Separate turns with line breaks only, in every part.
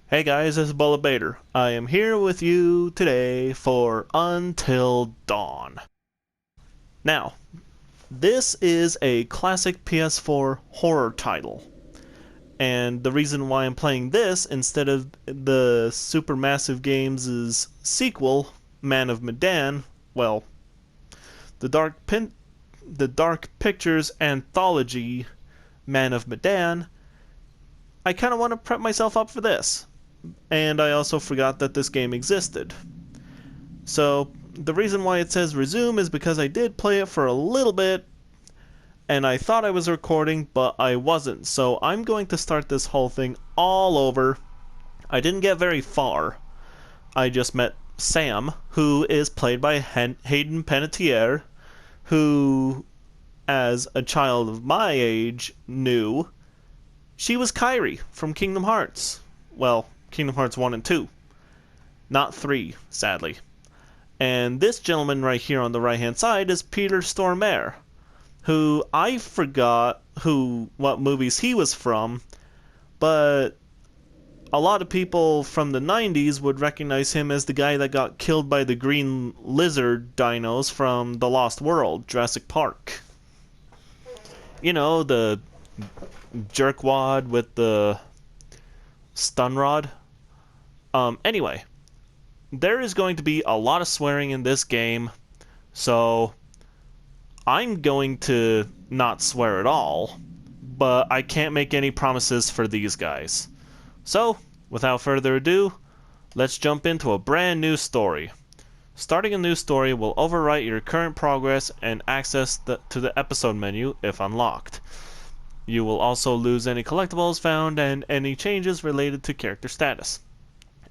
Hey guys, this is Bullet Bader. I am here with you today for Until Dawn. Now, this is a classic PS4 horror title. And the reason why I'm playing this instead of the Supermassive Games' sequel, Man of Medan, well, the Dark Pictures anthology, Man of Medan, I kind of want to prep myself up for this. And I also forgot that this game existed. So, the reason why it says resume is because I did play it for a little bit, and I thought I was recording, but I wasn't. So I'm going to start this whole thing all over. I didn't get very far. I just met Sam, who is played by Hayden Panettiere, who, as a child of my age, knew she was Kairi from Kingdom Hearts. Well, Kingdom Hearts 1 and 2. Not 3, sadly. And this gentleman right here on the right-hand side is Peter Stormare, who I forgot what movies he was from, but a lot of people from the 90s would recognize him as the guy that got killed by the green lizard dinos from The Lost World, Jurassic Park. You know, the jerkwad with the stun rod. Anyway, there is going to be a lot of swearing in this game, so I'm going to not swear at all, but I can't make any promises for these guys. So, without further ado, let's jump into a brand new story. Starting a new story will overwrite your current progress and access to the episode menu if unlocked. You will also lose any collectibles found and any changes related to character status.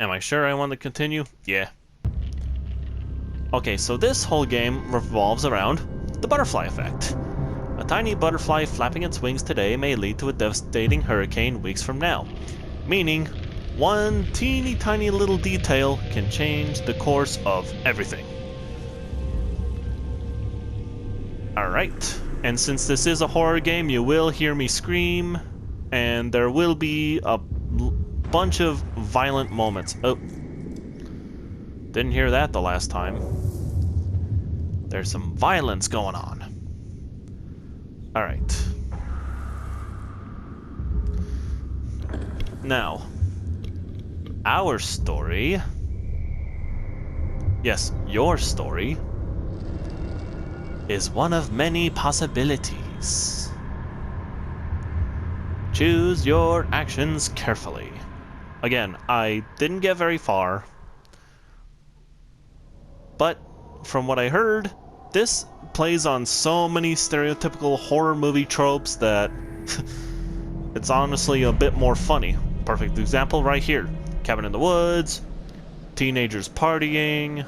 Am I sure I want to continue? Yeah. Okay, so this whole game revolves around the butterfly effect. A tiny butterfly flapping its wings today may lead to a devastating hurricane weeks from now. Meaning, one teeny tiny little detail can change the course of everything. Alright, and since this is a horror game, you will hear me scream, and there will be a bunch of violent moments. Oh, didn't hear that the last time. There's some violence going on. Alright. Now, our story, yes, your story, is one of many possibilities. Choose your actions carefully. Again, I didn't get very far, but from what I heard, this plays on so many stereotypical horror movie tropes that it's honestly a bit more funny. Perfect example right here. Cabin in the woods, teenagers partying,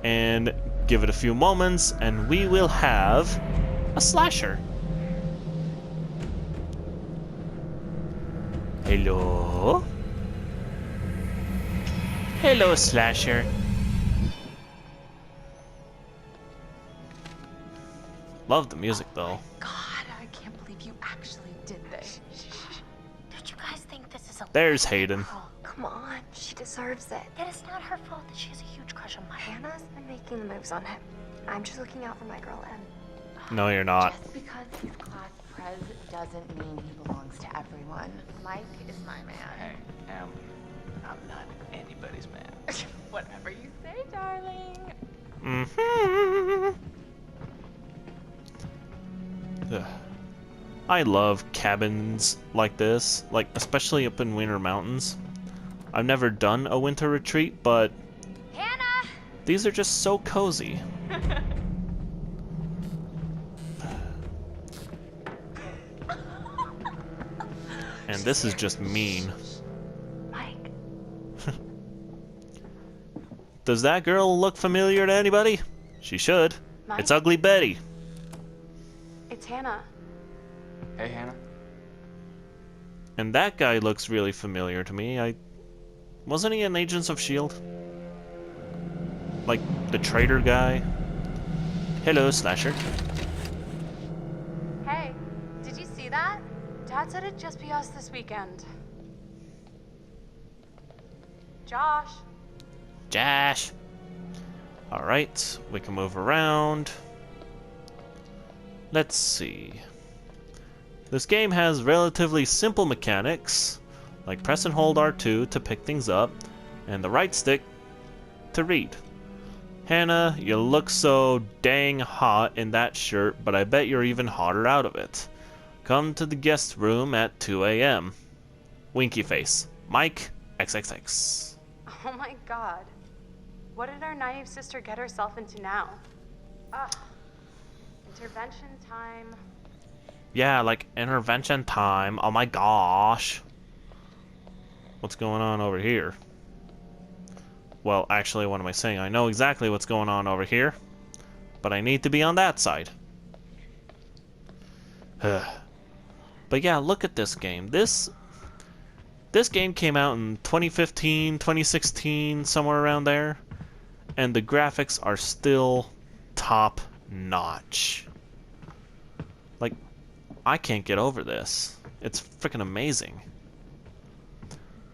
and give it a few moments and we will have a slasher. Hello? Hello, slasher. Love the music though.
God, I can't believe you actually did this.
Don't you guys think this is a
There's Hayden.
girl?
Come on, she deserves it.
It is not her fault that she has a huge crush on Mike.
Hannah's been making the moves on him. I'm just looking out for my girl, and
No, you're not.
Just because he's class prez doesn't mean he belongs to everyone. Mike is my man.
Hey, I'm not anybody's man.
Whatever you say, darling.
Ugh. I love cabins like this, like especially up in Winter Mountains. I've never done a winter retreat, but
Hannah!
these are just so cozy. And this is just mean.
Mike,
Does that girl look familiar to anybody? She should.
Mike?
It's Ugly Betty.
It's Hannah.
Hey, Hannah.
And that guy looks really familiar to me. Wasn't he in Agents of S.H.I.E.L.D.? Like, the traitor guy? Hello, Slasher.
Hey, did you see that? Dad said it'd just be us this weekend.
Josh.
Josh. Alright, we can move around. Let's see. This game has relatively simple mechanics, like press and hold R2 to pick things up, and the right stick to read. Hannah, you look so dang hot in that shirt, but I bet you're even hotter out of it. Come to the guest room at 2 a.m. Winky face. Mike, XXX.
Oh my god. What did our naive sister get herself into now? Ugh. Intervention time.
Yeah, like intervention time. Oh my gosh. What's going on over here? Well, actually, what am I saying? I know exactly what's going on over here, but I need to be on that side. But yeah, look at this game. This game came out in 2015, 2016, somewhere around there, and the graphics are still top notch. Like, I can't get over this. It's freaking amazing.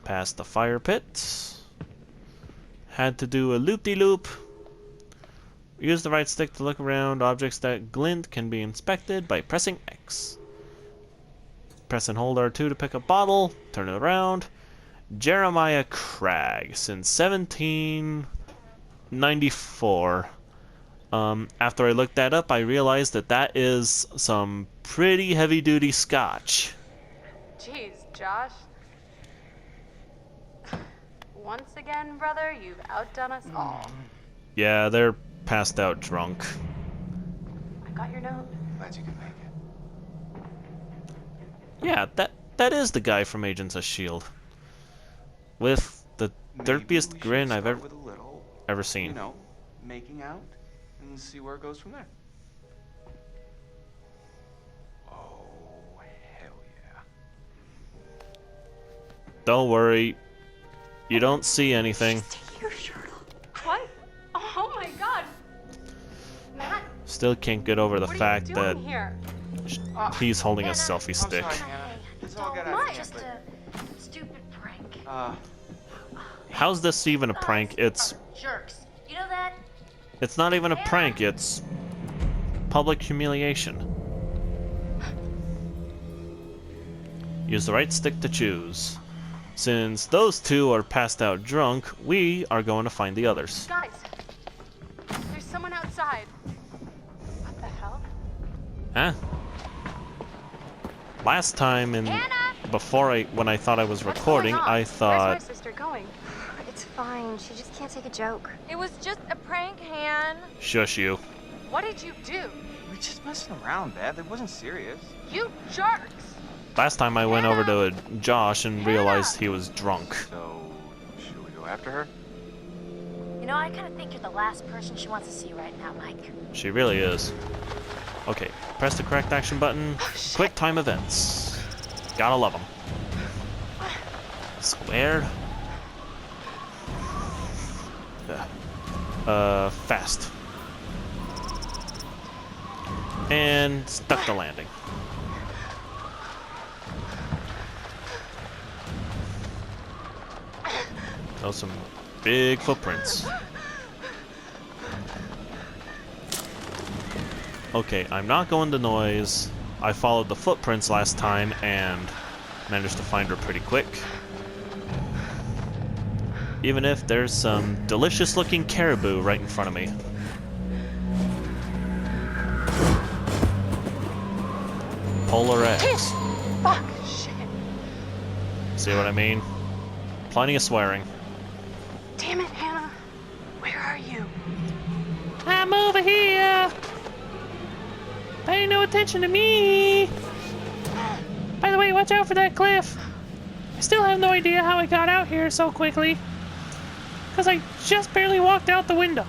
Past the fire pit. Had to do a loop-de-loop. Use the right stick to look around. Objects that glint can be inspected by pressing X. Press and hold R2 to pick a bottle. Turn it around. Jeremiah Cragg, since 1794. After I looked that up, I realized that is some pretty heavy-duty scotch.
Jeez, Josh. Once again, brother, you've outdone us all.
Yeah, they're passed out drunk.
I got your note.
Glad you could make it.
Yeah, that is the guy from Agents of S.H.I.E.L.D. With the derpiest grin I've ever seen.
You know, making out and see where it goes from there. Oh, hell yeah.
Don't worry. You don't see anything.
Take your shirt off. What? Oh my god. Matt,
Still can't get over the
what
fact
are you
that
doing here?
he's holding a
Hannah,
selfie
I'm
stick.
sorry, Hannah. It's all got out of
Mike.
hand,
Just a stupid prank.
but,
How's this even a prank? It's
Jerks. You know that?
it's not even a prank. It's public humiliation. Use the right stick to choose. Since those two are passed out drunk, we are going to find the others.
Guys, there's someone outside. What the hell?
Huh? Last time
Hannah!
when I thought I was
What's
recording,
going on?
I thought,
Where's my sister going?
It's fine. She just can't take a joke.
It was just a prank, Han.
shush you.
What did you do?
we're just messing around, Beth. It wasn't serious.
You jerks!
Last time I went over to Josh and realized he was drunk.
So, should we go after her?
You know, I kind of think you're the last person she wants to see right now, Mike.
She really is. Okay, press the correct action button. Quick time events. Gotta love them. Squared. Fast. And stuck the landing. Those some big footprints. Okay, I'm not going to noise. I followed the footprints last time and managed to find her pretty quick. Even if there's some delicious looking caribou right in front of me. Polar X.
Fuck, shit.
See what I mean? Plenty of swearing.
Damn it, Hannah. Where are you?
I'm over here. Pay no attention to me. By the way, watch out for that cliff. I still have no idea how I got out here so quickly. Because I just barely walked out the window.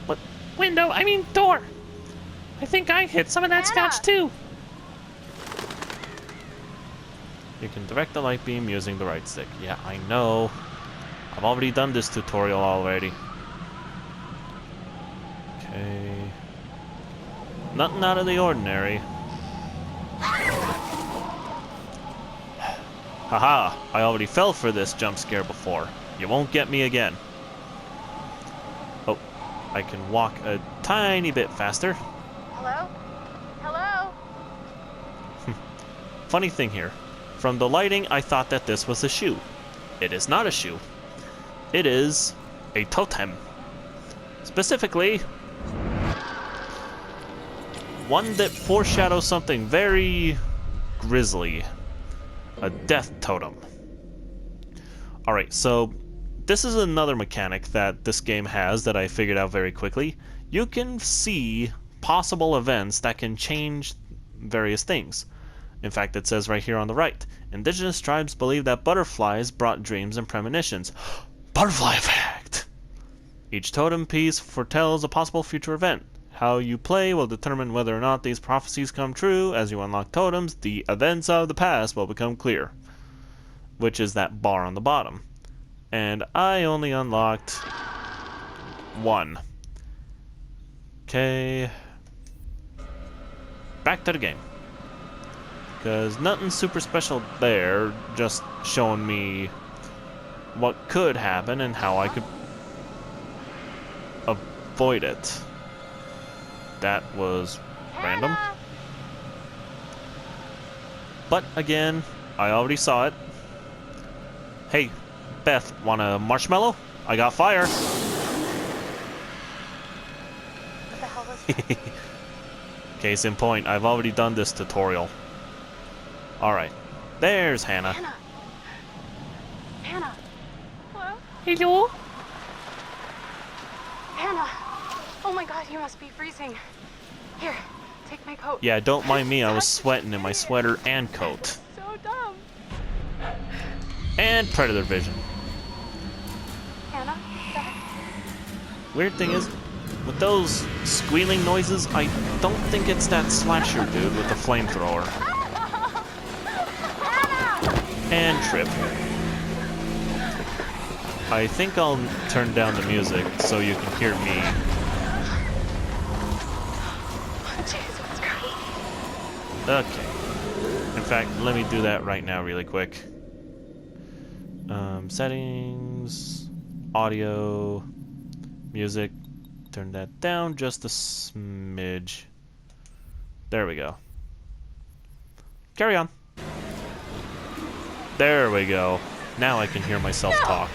What? Window? I mean door. I think I hit some of that scotch too. You can direct the light beam using the right stick. Yeah, I know. I've already done this tutorial already. Okay. Nothing out of the ordinary. Haha, I already fell for this jump scare before. You won't get me again. Oh, I can walk a tiny bit faster.
Hello? Hello?
Funny thing here. From the lighting, I thought that this was a shoe. It is not a shoe. It is a totem. Specifically, one that foreshadows something very grisly. A death totem. Alright, so this is another mechanic that this game has that I figured out very quickly. You can see possible events that can change various things. In fact, it says right here on the right, indigenous tribes believe that butterflies brought dreams and premonitions. Butterfly effect! Each totem piece foretells a possible future event. How you play will determine whether or not these prophecies come true. As you unlock totems, the events of the past will become clear. Which is that bar on the bottom. And I only unlocked one. Okay. Back to the game. Because nothing super special there, just showing me what could happen and how I could avoid it. That was random. But again, I already saw it. Hey, Beth, want a marshmallow? I got fire.
What the hell was that?
Case in point, I've already done this tutorial. Alright, there's Hannah.
Hannah! Hannah! Hello?
Hello?
Hannah! Oh my god, you must be freezing. Here, take my coat.
Yeah, don't mind me, I was sweating in my sweater and coat.
So dumb.
And Predator Vision.
Hannah? Beth?
Weird thing is, with those squealing noises, I don't think it's that slasher dude with the flamethrower. And trip. I think I'll turn down the music so you can hear me.
Jesus Christ.
Okay. In fact, let me do that right now really quick. Settings, audio, music. Turn that down just a smidge. There we go. Carry on. There we go. Now I can hear myself talk.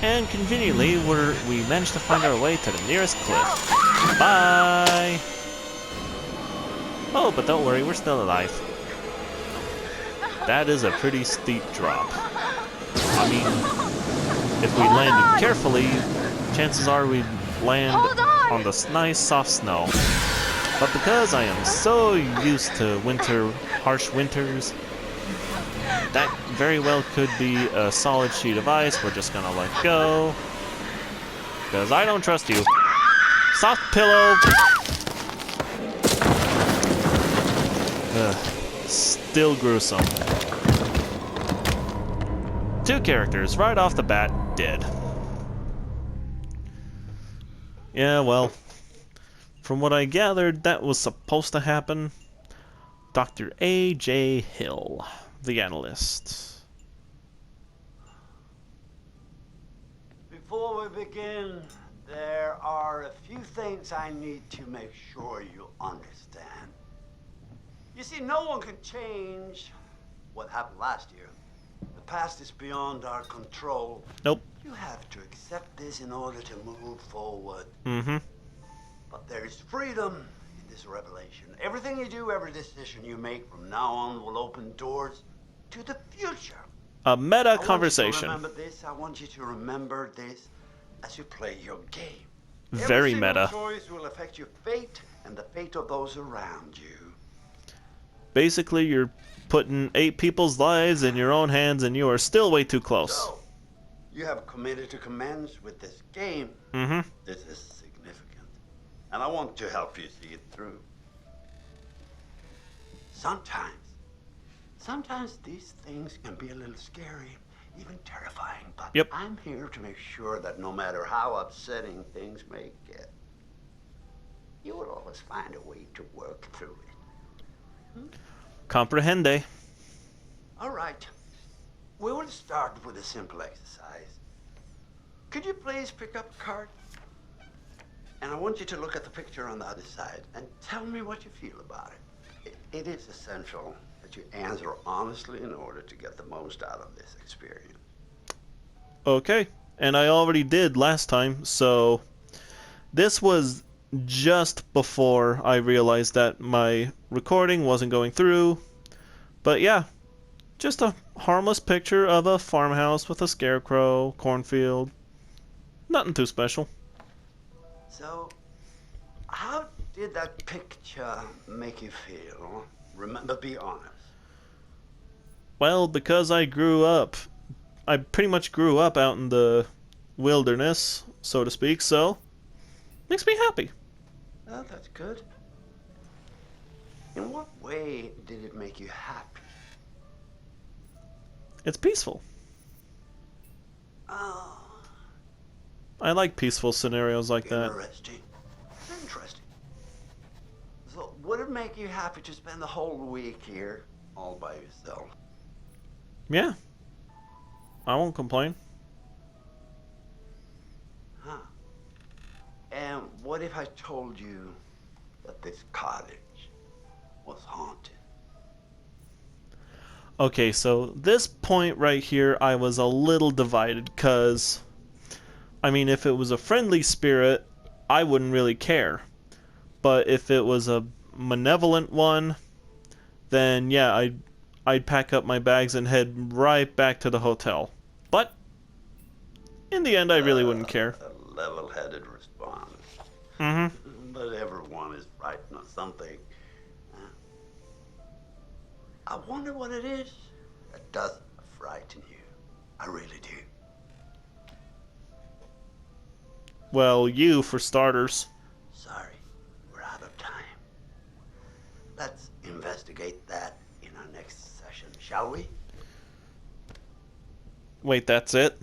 And conveniently, we managed to find our way to the nearest cliff. Bye! Oh, but don't worry, we're still alive. That is a pretty steep drop. I mean, if we landed carefully, chances are we'd land on the nice soft snow. But because I am so used to harsh winters, that very well could be a solid sheet of ice we're just gonna let go. Because I don't trust you. Soft pillow! Ugh, still gruesome. 2 characters right off the bat dead. Yeah, well, from what I gathered, that was supposed to happen. Dr. A.J. Hill, the analyst.
Before we begin, there are a few things I need to make sure you understand. You see, no one can change what happened last year. The past is beyond our control.
Nope.
You have to accept this in order to move forward.
Mm-hmm.
But there is freedom in this revelation. Everything you do, every decision you make from now on will open doors to the future.
A meta
I want
conversation.
you to remember this. I want you to remember this as you play your game.
Very
Every
meta.
single choice will affect your fate and the fate of those around you.
Basically, you're putting 8 people's lives in your own hands and you are still way too close.
So, you have committed to commence with this game.
Mm-hmm.
This is significant. And I want to help you see it through. Sometimes these things can be a little scary, even terrifying, but
Yep.
I'm here to make sure that no matter how upsetting things may get, you will always find a way to work through it.
Comprehende.
All right. we will start with a simple exercise. Could you please pick up a card? And I want you to look at the picture on the other side and tell me what you feel about it. It is essential that you answer honestly in order to get the most out of this experience.
Okay, and I already did last time, so this was just before I realized that my recording wasn't going through. But yeah, just a harmless picture of a farmhouse with a scarecrow, cornfield. Nothing too special.
So, how did that picture make you feel? Remember, be honest.
Well, because I pretty much grew up out in the wilderness, so to speak, so makes me happy.
Oh, that's good. In what way did it make you happy?
It's peaceful.
Oh,
I like peaceful scenarios like that.
interesting. Interesting. So, would it make you happy to spend the whole week here all by yourself?
Yeah. I won't complain.
Huh. And what if I told you that this cottage was haunted?
Okay, so this point right here, I was a little divided, because, I mean, if it was a friendly spirit, I wouldn't really care. But if it was a malevolent one, then yeah, I'd pack up my bags and head right back to the hotel. But in the end, I really wouldn't care.
A level-headed response.
Mm-hmm.
But everyone is frightened of something. I wonder what it is that doesn't frighten you. I really do.
Well, you, for starters.
Sorry, we're out of time. Let's investigate that in our next session, shall we?
Wait, that's it?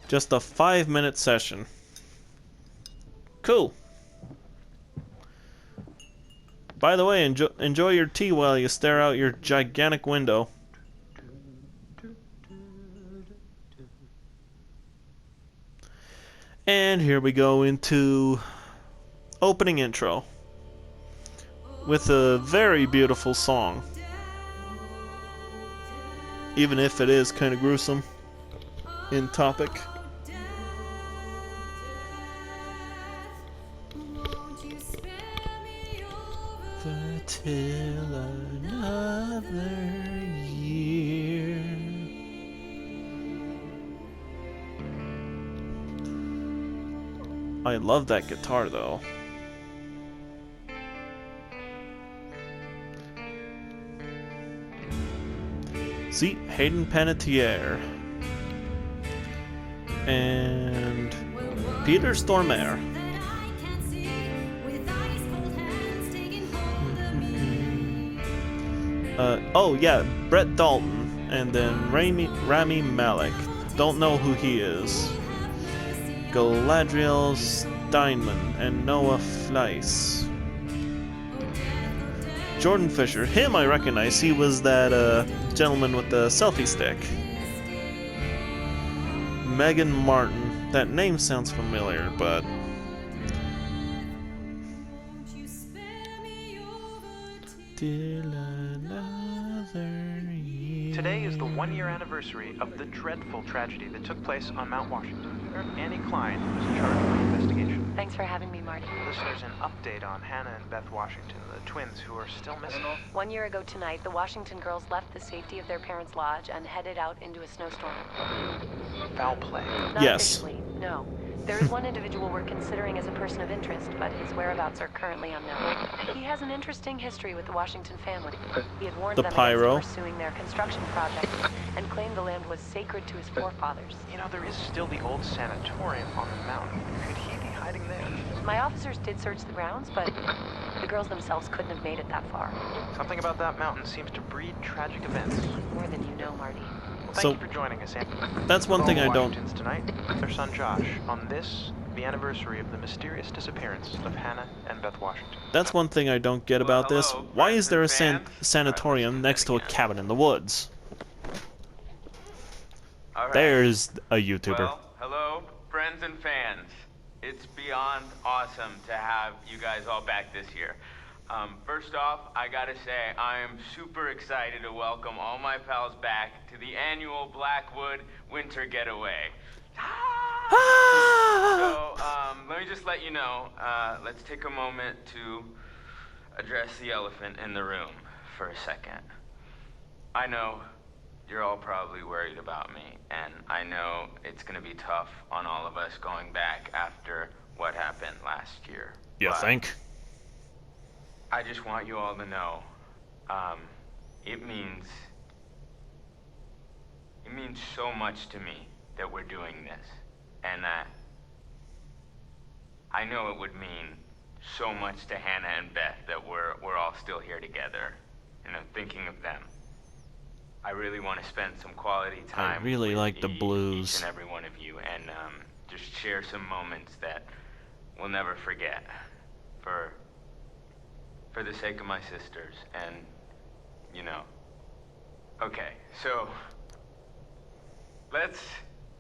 Just a 5-minute session. Cool. By the way, enjoy your tea while you stare out your gigantic window. And here we go into opening intro with a very beautiful song. Even if it is kind of gruesome in topic. Till another year. I love that guitar though. See, Hayden Panettiere and Peter Stormare. Oh yeah, Brett Dalton, and then Rami Malek. Don't know who he is. Galadriel Steinman and Noah Fleiss. Jordan Fisher, him I recognize. He was that gentleman with the selfie stick. Megan Martin. That name sounds familiar, but
Today is the one-year anniversary of the dreadful tragedy that took place on Mount Washington. Annie Klein was in charge of the investigation.
Thanks for having me, Marty.
Listeners, an update on Hannah and Beth Washington, the twins who are still missing.
1 year ago tonight, the Washington girls left the safety of their parents' lodge and headed out into a snowstorm.
Foul play.
Not
Yes.
officially, no. There is one individual we're considering as a person of interest, but his whereabouts are currently unknown. He has an interesting history with the Washington family. He had warned
The
them
pyro.
against pursuing their construction project and claimed the land was sacred to his forefathers.
You know, there is still the old sanatorium on the mountain. Could he be hiding there?
My officers did search the grounds, but the girls themselves couldn't have made it that far.
Something about that mountain seems to breed tragic events.
More than you know, Marty.
Well,
So-
thank you for joining us, Annie.
that's one thing I don't.
Washingtons tonight, their son Josh, on this, the anniversary of the mysterious disappearance of Hannah and Beth Washington.
That's one thing I don't get about this. Why is there a sanatorium next to a cabin in the woods?
All right.
There's a YouTuber.
Well, hello, friends and fans. It's beyond awesome to have you guys all back this year. First off, I gotta say, I am super excited to welcome all my pals back to the annual Blackwood Winter Getaway. So, let me just let you know, let's take a moment to address the elephant in the room for a second. I know you're all probably worried about me, and I know it's gonna be tough on all of us going back after what happened last year.
You
But
think?
I just want you all to know, it means so much to me that we're doing this, and that I know it would mean so much to Hannah and Beth that we're all still here together, you know, thinking of them. I really want to spend some quality time.
I really
with
like the blues.
each and every one of you, and just share some moments that we'll never forget, for the sake of my sisters, and you know. Okay, so let's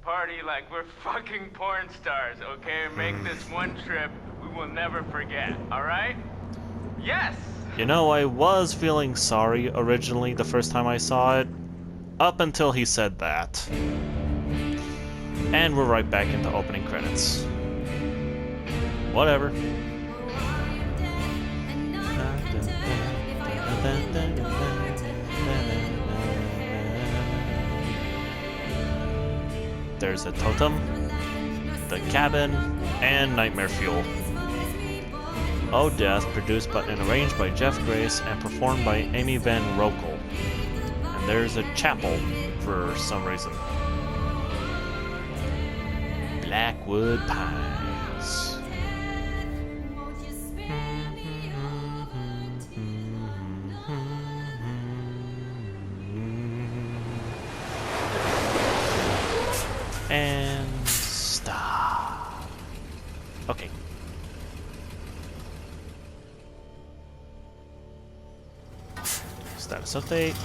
party like we're fucking porn stars, okay? And make this one trip we will never forget, alright? Yes!
You know, I was feeling sorry originally the first time I saw it, up until he said that. And we're right back into opening credits. Whatever. There's a totem, the cabin, and nightmare fuel. Oh Death, produced and arranged by Jeff Grace and performed by Amy Van Rokel. And there's a chapel for some reason. Blackwood Pines. And stop. Okay. Status update.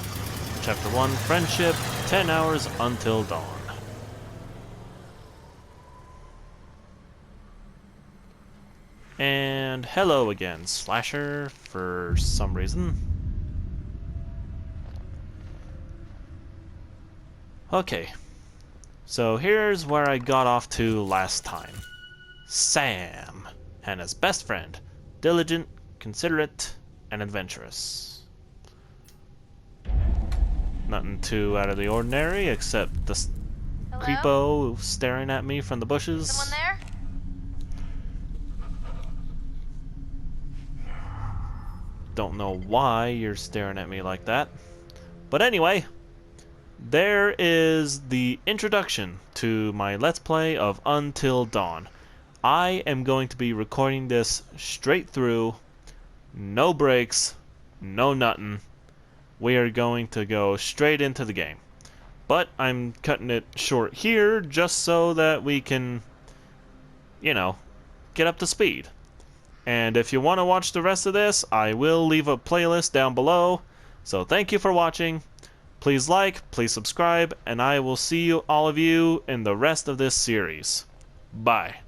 Chapter 1, Friendship, 10 hours until dawn. And hello again, Slasher, for some reason. Okay. So here's where I got off to last time. Sam, Hannah's best friend, diligent, considerate, and adventurous. Nothing too out of the ordinary except the
Hello?
creepo staring at me from the bushes.
Someone there?
Don't know why you're staring at me like that. But anyway, there is the introduction to my Let's Play of Until Dawn. I am going to be recording this straight through, no breaks, no nothing. We are going to go straight into the game. But I'm cutting it short here just so that we can, you know, get up to speed. And if you want to watch the rest of this, I will leave a playlist down below. So thank you for watching. Please like, please subscribe, and I will see you all of you in the rest of this series. Bye.